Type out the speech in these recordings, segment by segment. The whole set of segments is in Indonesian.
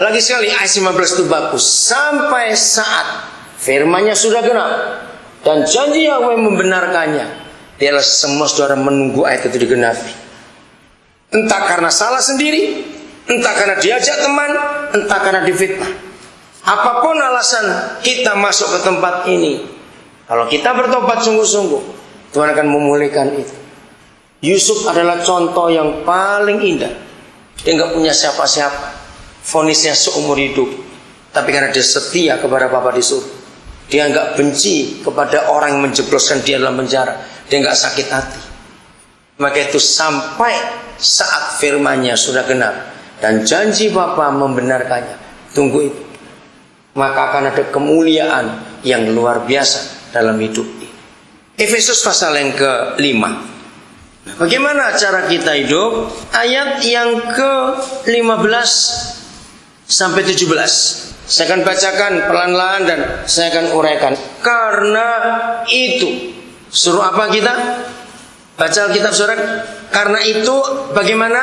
Lagi sekali ayat 15 itu bagus. Sampai saat firman-Nya sudah genap dan janji Yahweh membenarkannya, dialah semua saudara menunggu ayat itu digenapi. Entah karena salah sendiri, entah karena diajak teman, entah karena difitnah. Apapun alasan kita masuk ke tempat ini, kalau kita bertobat sungguh-sungguh, Tuhan akan memulihkan itu. Yusuf adalah contoh yang paling indah. Dia nggak punya siapa-siapa, vonisnya seumur hidup, tapi karena dia setia kepada Bapa di surga, dia nggak benci kepada orang yang menjebloskan dia dalam penjara, dia nggak sakit hati. Maka itu sampai saat firman-Nya sudah genap dan janji Bapa membenarkannya, tunggu itu, maka akan ada kemuliaan yang luar biasa dalam hidup ini. Efesus pasal yang ke-5. Bagaimana cara kita hidup? Ayat yang ke-15 sampai 17. Saya akan bacakan pelan-pelan dan saya akan uraikan. Karena itu, suruh apa kita? Baca Alkitab saudara. Karena itu bagaimana?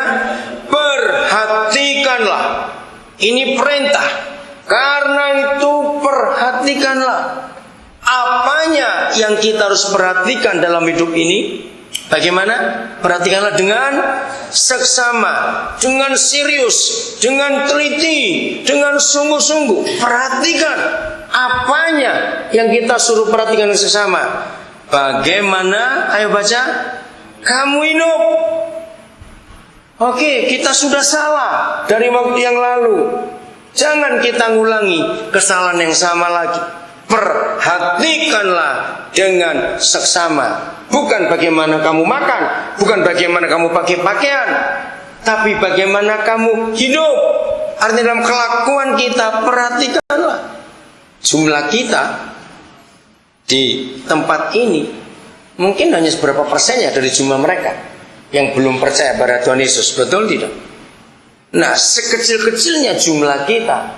Perhatikanlah. Ini perintah. Karena itu perhatikanlah. Apanya yang kita harus perhatikan dalam hidup ini? Bagaimana? Perhatikanlah dengan seksama, dengan serius, dengan teliti, dengan sungguh-sungguh. Perhatikan apanya yang kita suruh perhatikan seksama. Bagaimana? Ayo baca. Kamu hidup. Oke, kita sudah salah dari waktu yang lalu. Jangan kita ngulangi kesalahan yang sama lagi. Perhatikanlah dengan seksama. Bukan bagaimana kamu makan, bukan bagaimana kamu pakai pakaian, tapi bagaimana kamu hidup. Artinya dalam kelakuan kita, perhatikanlah. Jumlah kita di tempat ini mungkin hanya seberapa persennya dari jumlah mereka yang belum percaya pada Tuhan Yesus. Betul tidak? Nah, sekecil-kecilnya jumlah kita,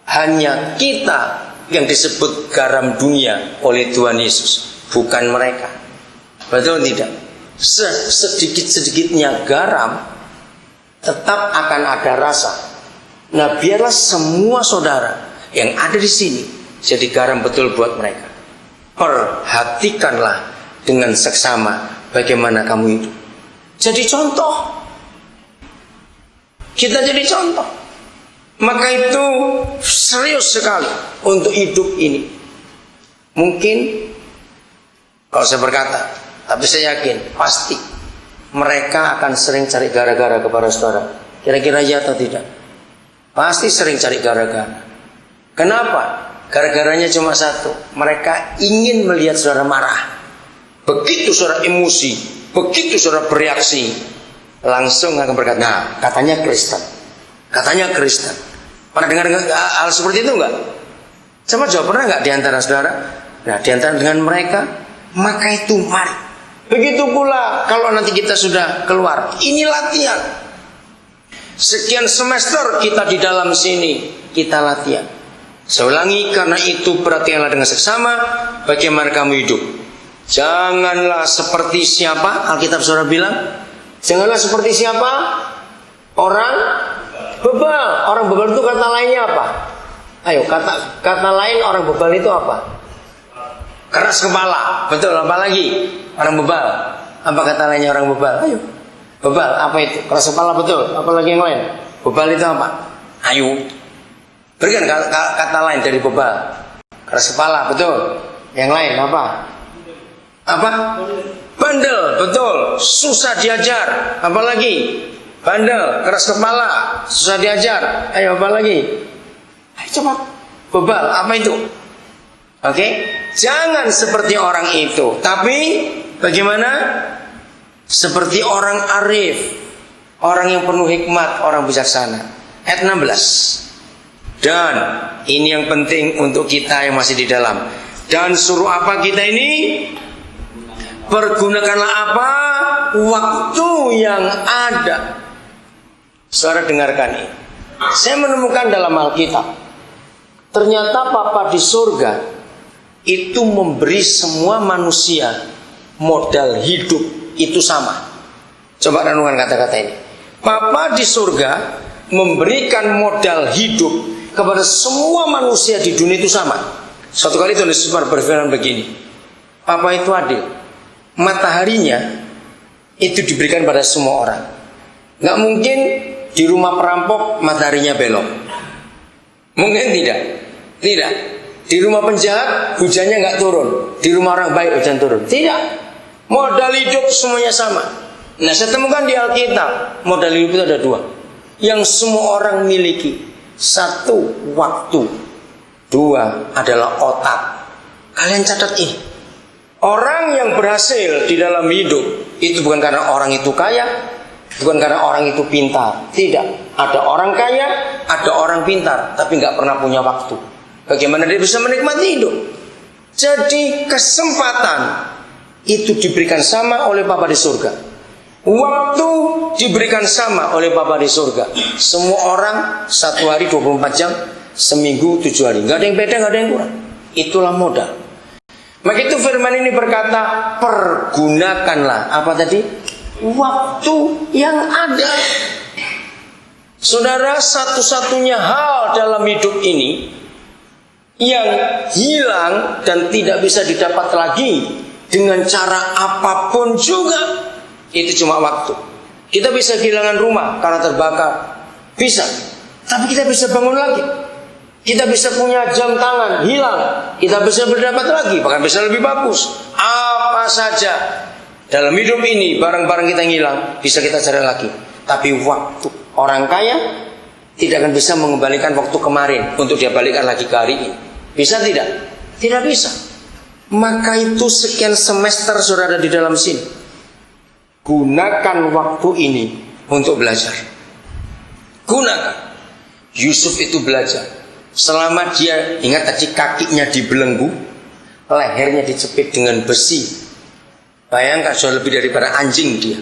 hanya kita yang disebut garam dunia oleh Tuhan Yesus, bukan mereka. Betul tidak? Sedikit-sedikitnya garam tetap akan ada rasa. Nah, biarlah semua saudara yang ada di sini jadi garam betul buat mereka. Perhatikanlah dengan seksama bagaimana kamu hidup. Jadi contoh. Kita jadi contoh. Maka itu serius sekali untuk hidup ini. Mungkin kalau saya berkata, tapi saya yakin pasti mereka akan sering cari gara-gara kepada saudara. Kira-kira ya atau tidak? Pasti sering cari gara-gara. Kenapa? Gara-garanya cuma satu. Mereka ingin melihat saudara marah. Begitu saudara emosi, begitu saudara bereaksi, langsung akan berkata, nah katanya Kristen. Katanya Kristen. Pernah dengar hal seperti itu enggak? Sama jawab, pernah enggak diantara saudara? Nah, diantara dengan mereka, maka itu mari. Begitu pula kalau nanti kita sudah keluar, ini latihan. Sekian semester kita di dalam sini, kita latihan. Saya ulangi, karena itu perhatikanlah dengan seksama bagaimana kamu hidup. Janganlah seperti siapa? Alkitab saudara bilang, janganlah seperti siapa? Orang bebal. Orang bebal itu kata lainnya apa? Ayo, kata lain orang bebal itu apa? Keras kepala. Betul, apa lagi? Orang bebal. Apa kata lainnya orang bebal? Ayo. Bebal, apa itu? Keras kepala, betul. Apa lagi yang lain? Bebal itu apa? Ayo. Berikan kata lain dari bebal. Keras kepala, betul. Yang lain apa? Apa? Bandel, betul. Susah diajar. Apa lagi? Bandel, keras kepala, susah diajar. Ayo, apa lagi? Ayo cepat. Bebal, apa itu? Oke, jangan seperti orang itu, tapi bagaimana? Seperti orang arif, orang yang penuh hikmat, orang bijaksana. Ayat 16. Dan ini yang penting untuk kita yang masih di dalam. Dan suruh apa kita ini? Pergunakanlah apa? Waktu yang ada. Saudara dengarkan ini. Saya menemukan dalam Alkitab, ternyata Bapa di surga itu memberi semua manusia modal hidup itu sama. Coba renungkan kata-kata ini. Bapa di surga memberikan modal hidup kepada semua manusia di dunia itu sama. Suatu kali Tuhan Yesus berfirman begini, Papa itu adil. Mataharinya itu diberikan pada semua orang. Nggak mungkin di rumah perampok mataharinya belok. Mungkin tidak. Tidak. Di rumah penjahat hujannya nggak turun. Di rumah orang baik hujan turun. Tidak. Modal hidup semuanya sama. Nah, saya temukan di Alkitab modal hidup itu ada dua, yang semua orang miliki. Satu, waktu. Dua adalah otak. Kalian catat ini. Orang yang berhasil di dalam hidup itu bukan karena orang itu kaya, bukan karena orang itu pintar. Tidak. Ada orang kaya, ada orang pintar, tapi nggak pernah punya waktu. Bagaimana dia bisa menikmati hidup? Jadi kesempatan itu diberikan sama oleh Bapa di surga. Waktu diberikan sama oleh Bapa di surga. Semua orang satu hari 24 jam, seminggu 7 hari. Nggak ada yang beda, nggak ada yang kurang. Itulah modal. Maka itu firman ini berkata, pergunakanlah apa tadi? Waktu yang ada. Saudara, satu-satunya hal dalam hidup ini yang hilang dan tidak bisa didapat lagi dengan cara apapun juga, itu cuma waktu. Kita bisa kehilangan rumah karena terbakar, bisa. Tapi kita bisa bangun lagi. Kita bisa punya jam tangan hilang, kita bisa berdapat lagi, bahkan bisa lebih bagus. Apa saja dalam hidup ini, barang-barang kita yang hilang bisa kita cari lagi. Tapi waktu, orang kaya tidak akan bisa mengembalikan waktu kemarin untuk dia balikan lagi ke hari ini. Bisa tidak? Tidak bisa. Maka itu sekian semester saudara di dalam sini, gunakan waktu ini untuk belajar. Gunakan. Yusuf itu belajar. Selama dia, ingat tadi kakinya dibelenggu, lehernya dicepit dengan besi. Bayangkan sudah lebih daripada anjing dia,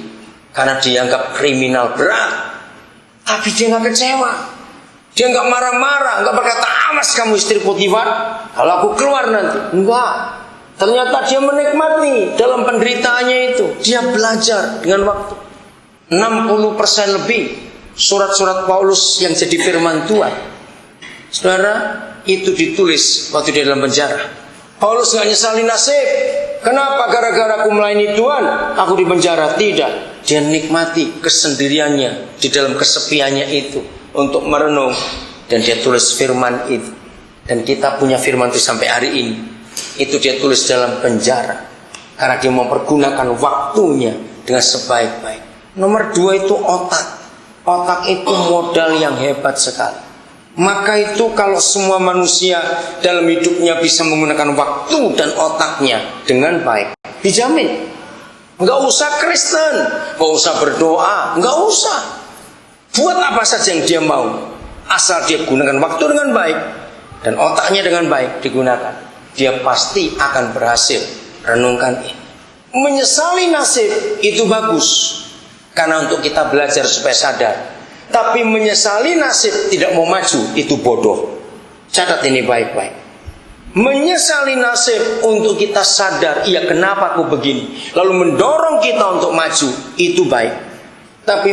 karena dianggap kriminal berat. Tapi dia nggak kecewa. Dia nggak marah-marah, nggak berkata, awas kamu istri Potifar, kalau aku keluar nanti. Enggak. Ternyata dia menikmati dalam penderitaannya itu. Dia belajar dengan waktu. 60% lebih surat-surat Paulus yang jadi firman Tuhan, saudara, itu ditulis waktu di dalam penjara. Paulus nggak nyesali nasib. Kenapa? Gara-gara aku melayani Tuhan aku di penjara. Tidak. Dia nikmati kesendiriannya di dalam kesepiannya itu untuk merenung, dan dia tulis firman itu. Dan kita punya firman itu sampai hari ini. Itu dia tulis dalam penjara karena dia mempergunakan waktunya dengan sebaik-baik. Nomor 2 itu otak. Otak itu modal yang hebat sekali. Maka itu kalau semua manusia dalam hidupnya bisa menggunakan waktu dan otaknya dengan baik, dijamin. Enggak usah Kristen, enggak usah berdoa, enggak usah. Buat apa saja yang dia mau, asal dia gunakan waktu dengan baik dan otaknya dengan baik digunakan, dia pasti akan berhasil. Renungkan ini. Menyesali nasib itu bagus, karena untuk kita belajar supaya sadar. Tapi menyesali nasib tidak mau maju itu bodoh. Catat ini baik-baik. Menyesali nasib untuk kita sadar, iya kenapa aku begini, lalu mendorong kita untuk maju, itu baik. Tapi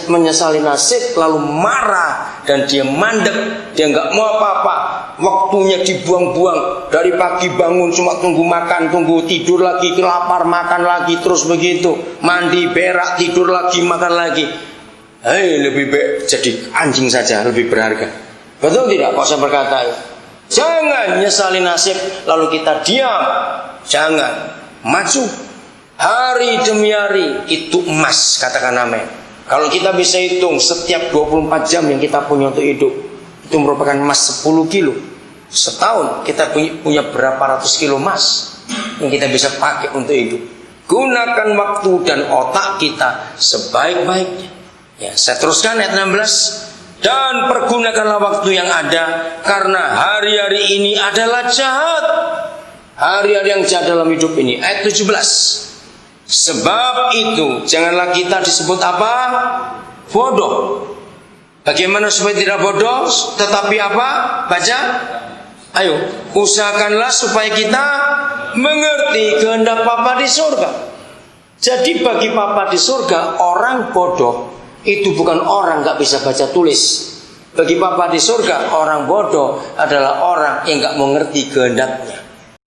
menyesali nasib lalu marah dan dia mandek, dia nggak mau apa-apa, waktunya dibuang-buang. Dari pagi bangun cuma tunggu makan, tunggu tidur lagi, lapar makan lagi, terus begitu, mandi berak tidur lagi makan lagi. Lebih baik jadi anjing saja, lebih berharga. Betul tidak? Kok saya berkata ya? Jangan nyesali nasib lalu kita diam. Jangan, maju. Hari demi hari itu emas, katakan amin. Kalau kita bisa hitung setiap 24 jam yang kita punya untuk hidup, itu merupakan emas 10 kilo. Setahun kita punya berapa ratus kilo emas yang kita bisa pakai untuk hidup. Gunakan waktu dan otak kita sebaik-baiknya. Ya, saya teruskan ayat 16. Dan pergunakanlah waktu yang ada, karena hari-hari ini adalah jahat. Hari-hari yang jahat dalam hidup ini. Ayat 17. Sebab itu janganlah kita disebut apa? Bodoh. Bagaimana supaya tidak bodoh? Tetapi apa? Baca. Ayo, usahakanlah supaya kita mengerti kehendak Bapa di surga. Jadi bagi Bapa di surga, orang bodoh itu bukan orang nggak bisa baca tulis. Bagi Papa di surga, orang bodoh adalah orang yang nggak mengerti kehendaknya.